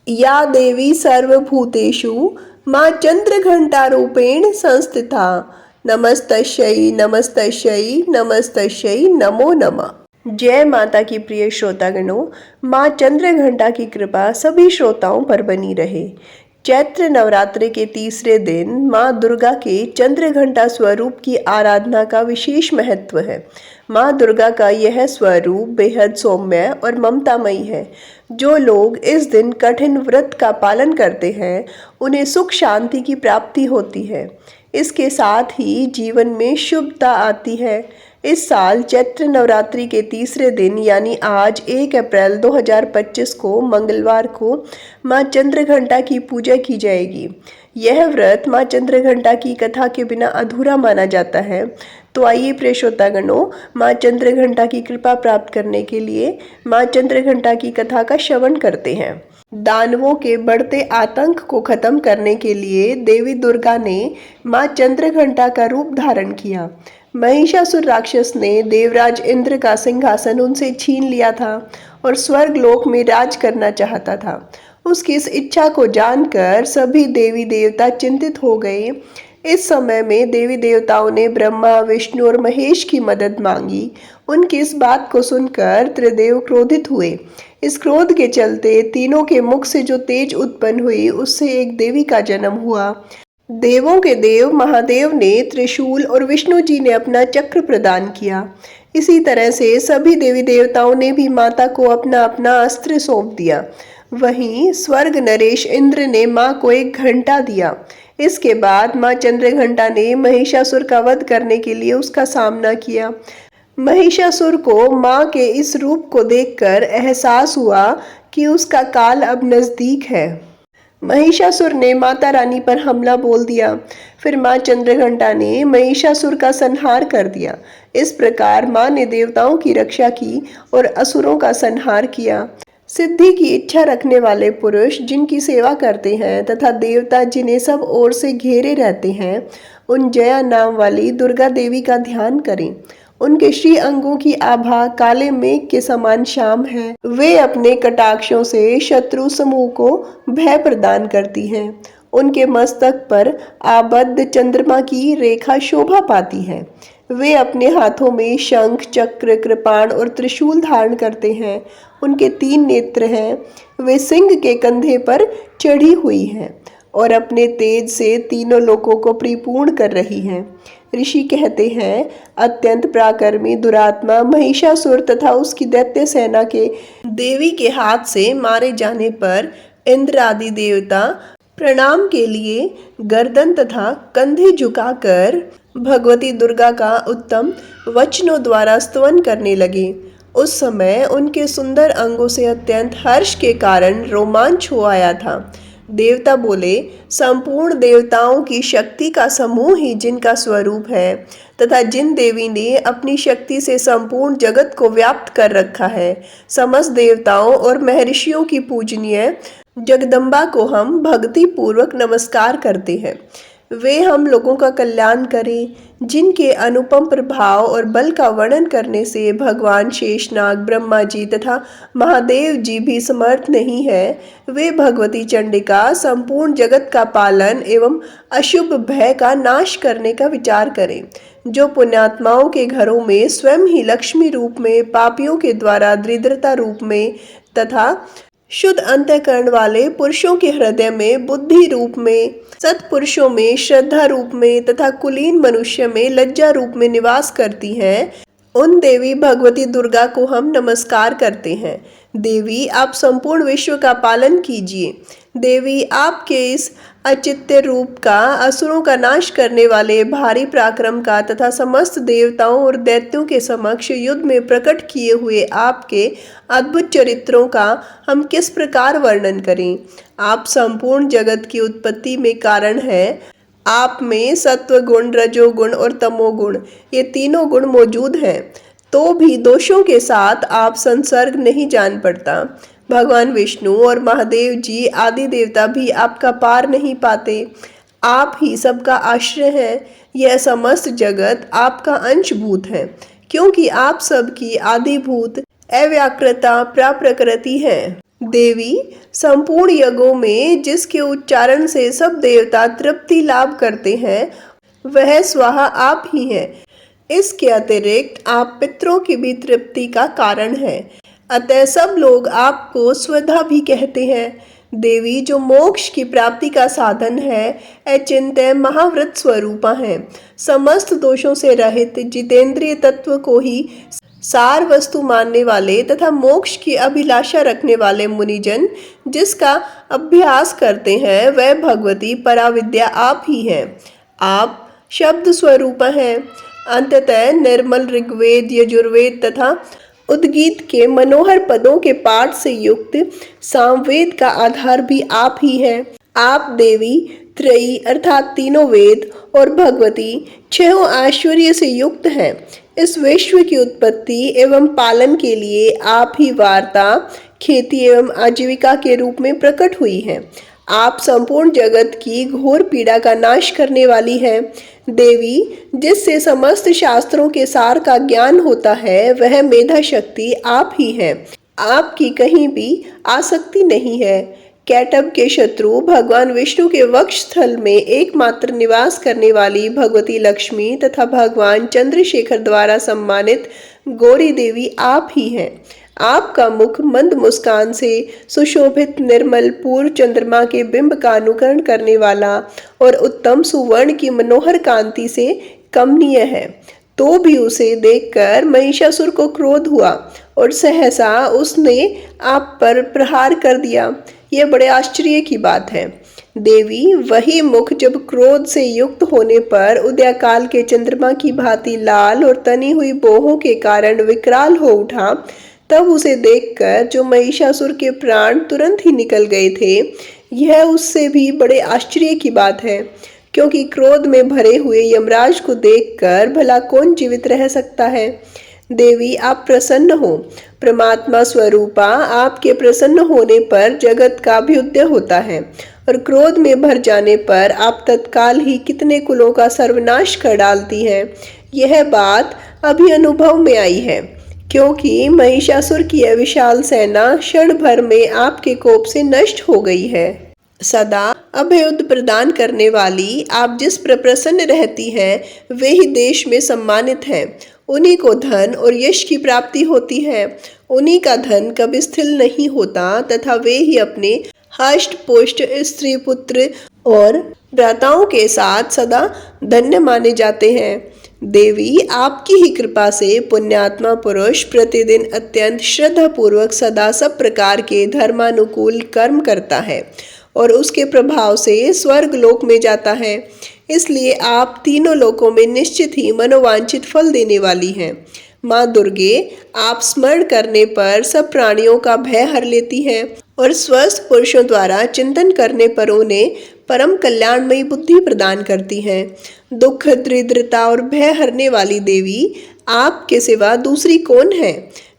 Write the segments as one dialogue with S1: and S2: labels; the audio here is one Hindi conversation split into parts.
S1: या देवी सर्वभूतेषु माँ चंद्रघंटारूपेण संस्थिता नमस्तस्यै नमस्तस्यै नमस्तस्यै नमो नमः। जय माता की प्रिय श्रोतागणों, माँ चंद्रघंटा की कृपा सभी श्रोताओं पर बनी रहे। चैत्र नवरात्रि के तीसरे दिन माँ दुर्गा के चंद्रघंटा स्वरूप की आराधना का विशेष महत्व है। माँ दुर्गा का यह स्वरूप बेहद सौम्य और ममतामयी है। जो लोग इस दिन कठिन व्रत का पालन करते हैं उन्हें सुख शांति की प्राप्ति होती है। इसके साथ ही जीवन में शुभता आती है। इस साल चैत्र नवरात्रि के तीसरे दिन यानी आज 1 अप्रैल 2025 को मंगलवार को माँ चंद्रघंटा की पूजा की जाएगी। यह व्रत माँ चंद्रघंटा की कथा के बिना अधूरा माना जाता है। तो आइए प्रिय श्रोतागणों, माँ चंद्रघंटा की कृपा प्राप्त करने के लिए माँ चंद्रघंटा की कथा का श्रवण करते हैं। दानवों के बढ़ते आतंक को खत्म करने के लिए देवी दुर्गा ने माँ चंद्रघंटा का रूप धारण किया। महिषासुर राक्षस ने देवराज इंद्र का सिंहासन उनसे छीन लिया था और स्वर्ग लोक में राज करना चाहता था। उसकी इस इच्छा को जानकर सभी देवी देवता चिंतित हो गए। इस समय में देवी देवताओं ने ब्रह्मा, विष्णु और महेश की मदद मांगी। उनकी इस बात को सुनकर त्रिदेव क्रोधित हुए। इस क्रोध के चलते तीनों के मुख से जो तेज उत्पन्न हुई उससे एक देवी का जन्म हुआ। देवों के देव महादेव ने त्रिशूल और विष्णु जी ने अपना चक्र प्रदान किया। इसी तरह से सभी देवी देवताओं ने भी माता को अपना अपना अस्त्र सौंप दिया। वहीं स्वर्ग नरेश इंद्र ने माँ को एक घंटा दिया। इसके बाद माँ चंद्रघंटा ने महिषासुर का वध करने के लिए उसका सामना किया। महिषासुर को माँ के इस रूप को देखकर एहसास हुआ कि उसका काल अब नजदीक है। महिषासुर ने माता रानी पर हमला बोल दिया। फिर माँ चंद्रघंटा ने महिषासुर का संहार कर दिया। इस प्रकार माँ ने देवताओं की रक्षा की और असुरों का संहार किया। सिद्धि की इच्छा रखने वाले पुरुष जिनकी सेवा करते हैं तथा देवता जिन्हें सब ओर से घेरे रहते हैं, उन जया नाम वाली दुर्गा देवी का ध्यान करें। उनके श्री अंगों की आभा काले मेघ के समान श्याम है। वे अपने कटाक्षों से शत्रु समूह को भय प्रदान करती हैं। उनके मस्तक पर आबद्ध चंद्रमा की रेखा शोभा पाती है। वे अपने हाथों में शंख, चक्र, कृपाण और त्रिशूल धारण करते हैं। उनके 3 नेत्र हैं। वे सिंह के कंधे पर चढ़ी हुई हैं और अपने तेज से तीनों लोकों को परिपूर्ण कर रही हैं। ऋषि कहते हैं, अत्यंत पराक्रमी दुरात्मा महिषासुर तथा उसकी दैत्य सेना के देवी के हाथ से मारे जाने पर इंद्र आदि देवता प्रणाम के लिए गर्दन तथा कंधे झुकाकर भगवती दुर्गा का उत्तम वचनों द्वारा स्तवन करने लगे। उस समय उनके सुंदर अंगों से अत्यंत हर्ष के कारण रोमांच हो आया था। देवता बोले, संपूर्ण देवताओं की शक्ति का समूह ही जिनका स्वरूप है तथा जिन देवी ने अपनी शक्ति से संपूर्ण जगत को व्याप्त कर रखा है, समस्त देवताओं और महर्षियों की पूजनीय जगदम्बा को हम भक्ति पूर्वक नमस्कार करते हैं। वे हम लोगों का कल्याण करें। जिनके अनुपम प्रभाव और बल का वर्णन करने से भगवान शेषनाग, ब्रह्मा जी तथा महादेव जी भी समर्थ नहीं है, वे भगवती चंडिका संपूर्ण जगत का पालन एवं अशुभ भय का नाश करने का विचार करें। जो पुण्यात्माओं के घरों में स्वयं ही लक्ष्मी रूप में, पापियों के द्वारा दरिद्रता रूप में तथा शुद्ध अंतःकरण वाले पुरुषों के हृदय में बुद्धि रूप में, सत्पुरुषों में श्रद्धा रूप में तथा कुलीन मनुष्य में लज्जा रूप में निवास करती हैं, उन देवी भगवती दुर्गा को हम नमस्कार करते हैं। देवी, आप संपूर्ण विश्व का पालन कीजिए। देवी, आपके इस अचित्य रूप का, असुरों का नाश करने वाले भारी पराक्रम का तथा समस्त देवताओं और दैत्यों के समक्ष युद्ध में प्रकट किए हुए आपके अद्भुत चरित्रों का हम किस प्रकार वर्णन करें। आप संपूर्ण जगत की उत्पत्ति में कारण हैं। आप में सत्व गुण, रजोगुण और तमोगुण, ये तीनों गुण मौजूद हैं, तो भी दोषों के साथ आप संसर्ग नहीं जान पड़ता। भगवान विष्णु और महादेव जी आदि देवता भी आपका पार नहीं पाते। आप ही सबका आश्रय हैं। यह समस्त जगत आपका अंशभूत है, क्योंकि आप सबकी आदिभूत अव्याकृता प्राप्रकृति है। देवी, संपूर्ण यज्ञों में जिसके उच्चारण से सब देवता तृप्ति लाभ करते हैं वह स्वाहा आप ही हैं। इसके अतिरिक्त आप पितरों की भी तृप्ति का कारण है, अतः सब लोग आपको स्वधा भी कहते हैं। देवी, जो मोक्ष की प्राप्ति का साधन है, अचिंत्य महाव्रत स्वरूपा है। समस्त दोषों से रहित जितेंद्रिय तत्व को ही सार वस्तु मानने वाले तथा मोक्ष की अभिलाषा रखने वाले मुनिजन जिसका अभ्यास करते हैं वह भगवती पराविद्या आप ही हैं। आप शब्द स्वरूप हैं। अंततः निर्मल ऋग्वेद, यजुर्वेद तथा उद्गीत के मनोहर पदों के पाठ से युक्त सामवेद का आधार भी आप ही हैं। आप देवी त्रयी अर्थात तीनों वेद और भगवती छहों ऐश्वर्य से युक्त हैं। इस विश्व की उत्पत्ति एवं पालन के लिए आप ही वार्ता, खेती एवं आजीविका के रूप में प्रकट हुई हैं। आप संपूर्ण जगत की घोर पीड़ा का नाश करने वाली हैं। देवी, जिससे समस्त शास्त्रों के सार का ज्ञान होता है वह मेधा शक्ति आप ही हैं। आपकी कहीं भी आसक्ति नहीं है। कैटभ के शत्रु भगवान विष्णु के वक्ष स्थल में एकमात्र निवास करने वाली भगवती लक्ष्मी तथा भगवान चंद्रशेखर द्वारा सम्मानित गौरी देवी आप ही हैं। आपका मुख मंद मुस्कान से सुशोभित निर्मल पूर्व चंद्रमा के बिंब का अनुकरण करने वाला और उत्तम सुवर्ण की मनोहर कांति से कमनीय है। तो भी उसे देखकर महिषासुर को क्रोध हुआ और सहसा उसने आप पर प्रहार कर दिया। यह बड़े आश्चर्य की बात है। देवी, वही मुख जब क्रोध से युक्त होने पर उदयकाल के चंद्रमा की भांति लाल और तनी हुई बोहों के कारण विकराल हो उठा, तब उसे देखकर जो महिषासुर के प्राण तुरंत ही निकल गए थे, यह उससे भी बड़े आश्चर्य की बात है, क्योंकि क्रोध में भरे हुए यमराज को देखकर भला कौन जीवित रह सकता है। देवी, आप प्रसन्न हो। परमात्मा स्वरूपा आपके प्रसन्न होने पर जगत का अभ्युदय होता है और क्रोध में भर जाने पर आप तत्काल ही कितने कुलों का सर्वनाश कर डालती हैं। यह बात अभी अनुभव में आई है, क्योंकि महिषासुर की यह विशाल सेना क्षण भर में आपके कोप से नष्ट हो गई है। सदा अभयुद प्रदान करने वाली आप जिस पर प्रसन्न रहती हैं वे ही देश में सम्मानित हैं। उन्हीं को धन और यश की प्राप्ति होती है। उन्हीं का धन कभी स्थिर नहीं होता तथा वे ही अपने हष्ट पुष्ट स्त्री पुत्र और भ्राताओं के साथ सदा धन्य माने जाते हैं। देवी, आपकी ही कृपा से पुण्यात्मा पुरुष प्रतिदिन अत्यंत श्रद्धा पूर्वक सदा सब प्रकार के धर्मानुकूल कर्म करता है और उसके प्रभाव से स्वर्ग लोक में जाता है। इसलिए आप तीनों लोकों में निश्चित ही मनोवांछित फल देने वाली हैं। माँ दुर्गे, आप स्मरण करने पर सब प्राणियों का भय हर लेती हैं और स्वस्थ पुरुषों द्वारा चिंतन करने पर उन्हें परम कल्याणमयी बुद्धि प्रदान करती हैं। दुख, दरिद्रता और भय हरने वाली देवी, आपके सिवा दूसरी कौन है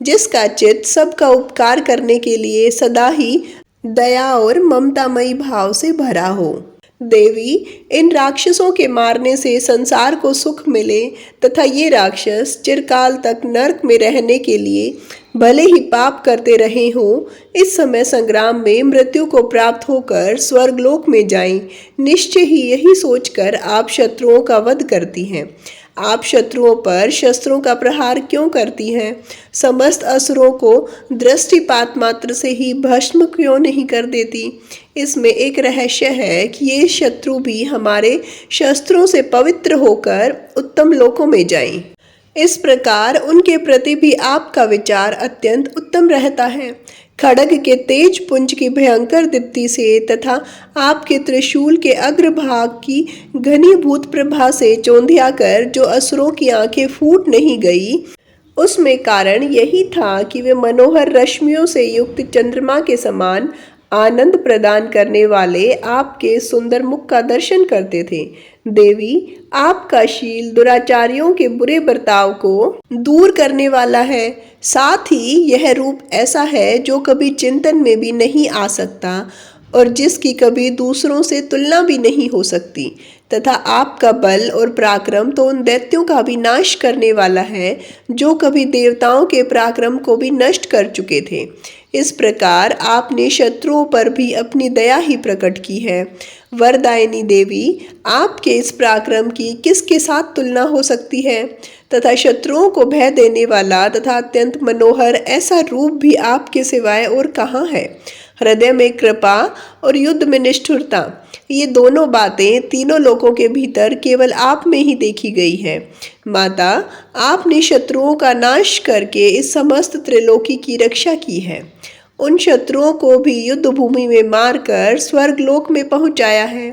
S1: जिसका चित्त सबका उपकार करने के लिए सदा ही दया और ममतामयी भाव से भरा हो। देवी, इन राक्षसों के मारने से संसार को सुख मिले तथा ये राक्षस चिरकाल तक नरक में रहने के लिए भले ही पाप करते रहे हों, इस समय संग्राम में मृत्यु को प्राप्त होकर स्वर्गलोक में जाएं। निश्चय ही यही सोचकर आप शत्रुओं का वध करती हैं। आप शत्रुओं पर शस्त्रों का प्रहार क्यों करती हैं? समस्त असुरों को दृष्टिपात मात्र से ही भस्म क्यों नहीं कर देती? इसमें एक रहस्य है कि ये शत्रु भी हमारे शस्त्रों से पवित्र होकर उत्तम लोकों में जाएं। इस प्रकार उनके प्रति भी आपका विचार अत्यंत उत्तम रहता है। खड्ग के तेज पुंज की भयंकर दीप्ति से तथा आपके त्रिशूल के अग्रभाग की घनीभूत प्रभा से चौंधिया कर जो असुरों की आंखें फूट नहीं गई, उसमें कारण यही था कि वे मनोहर रश्मियों से युक्त चंद्रमा के समान आनंद प्रदान करने वाले आपके सुंदर मुख का दर्शन करते थे। देवी, आपका शील दुराचारियों के बुरे बर्ताव को दूर करने वाला है। साथ ही यह रूप ऐसा है जो कभी चिंतन में भी नहीं आ सकता और जिसकी कभी दूसरों से तुलना भी नहीं हो सकती, तथा आपका बल और पराक्रम तो उन दैत्यों का भी नाश करने वाला है जो कभी देवताओं के पराक्रम को भी नष्ट कर चुके थे। इस प्रकार आपने शत्रुओं पर भी अपनी दया ही प्रकट की है। वरदायिनी देवी, आपके इस पराक्रम की किसके साथ तुलना हो सकती है तथा शत्रुओं को भय देने वाला तथा अत्यंत मनोहर ऐसा रूप भी आपके सिवाय और कहाँ है। हृदय में कृपा और युद्ध में निष्ठुरता, ये दोनों बातें तीनों लोकों के भीतर केवल आप में ही देखी गई है। माता, आपने शत्रुओं का नाश करके इस समस्त त्रिलोकी की रक्षा की है। उन शत्रुओं को भी युद्ध भूमि में मारकर स्वर्गलोक में पहुंचाया है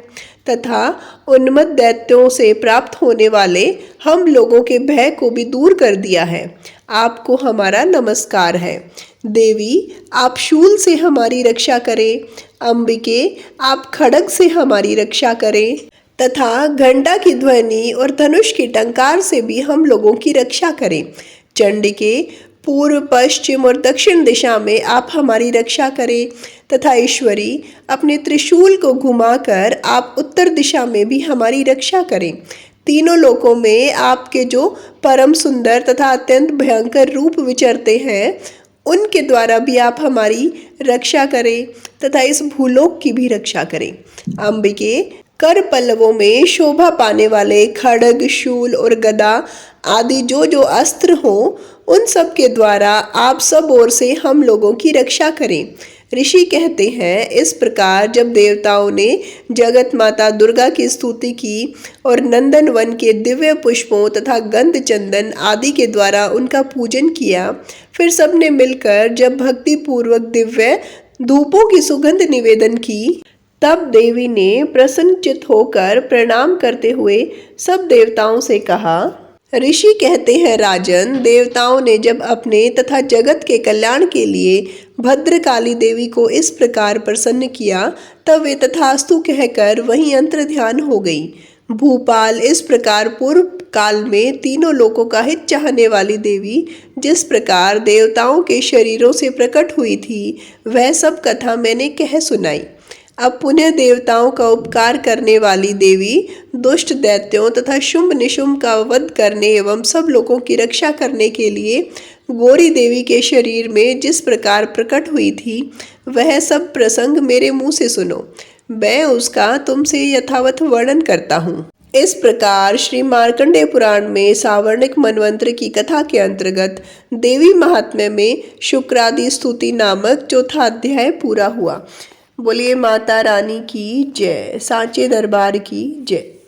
S1: तथा उन्मत्त दैत्यों से प्राप्त होने वाले हम लोगों के भय को भी दूर कर दिया है। आपको हमारा नमस्कार है। देवी, आप शूल से हमारी रक्षा करें। अंबिके, आप खड्ग से हमारी रक्षा करें तथा घंटा की ध्वनि और धनुष की टंकार से भी हम लोगों की रक्षा करें। चंडिके, पूर्व, पश्चिम और दक्षिण दिशा में आप हमारी रक्षा करें तथा ईश्वरी, अपने त्रिशूल को घुमाकर आप उत्तर दिशा में भी हमारी रक्षा करें। तीनों लोकों में आपके जो परम सुंदर तथा अत्यंत भयंकर रूप विचरते हैं, उनके द्वारा भी आप हमारी रक्षा करें तथा इस भूलोक की भी रक्षा करें। अंबिके, कर पल्लवों में शोभा पाने वाले खड्ग, शूल और गदा आदि जो जो अस्त्र हो, उन सब के द्वारा आप सब ओर से हम लोगों की रक्षा करें। ऋषि कहते हैं, इस प्रकार जब देवताओं ने जगत माता दुर्गा की स्तुति की और नंदन वन के दिव्य पुष्पों तथा गंध चंदन आदि के द्वारा उनका पूजन किया, फिर सबने मिलकर जब भक्ति पूर्वक दिव्य धूपों की सुगंध निवेदन की, तब देवी ने प्रसन्नचित होकर प्रणाम करते हुए सब देवताओं से कहा। ऋषि कहते हैं, राजन, देवताओं ने जब अपने तथा जगत के कल्याण के लिए भद्रकाली देवी को इस प्रकार प्रसन्न किया, तब वे तथास्तु कहकर वहीं अंतर ध्यान हो गई। भूपाल, इस प्रकार पूर्व काल में तीनों लोकों का हित चाहने वाली देवी जिस प्रकार देवताओं के शरीरों से प्रकट हुई थी, वह सब कथा मैंने कह सुनाई। अब पुनः देवताओं का उपकार करने वाली देवी दुष्ट दैत्यों तथा शुंभ निशुंभ का वध करने एवं सब लोगों की रक्षा करने के लिए गौरी देवी के शरीर में जिस प्रकार प्रकट हुई थी, वह सब प्रसंग मेरे मुंह से सुनो। मैं उसका तुमसे यथावत वर्णन करता हूँ। इस प्रकार श्री मार्कंडेय पुराण में सावर्णिक मनवंतर की कथा के अंतर्गत देवी महात्म्य में शुक्रादि स्तुति नामक चौथा अध्याय पूरा हुआ। बोलिए माता रानी की जय, सांचे दरबार की जय।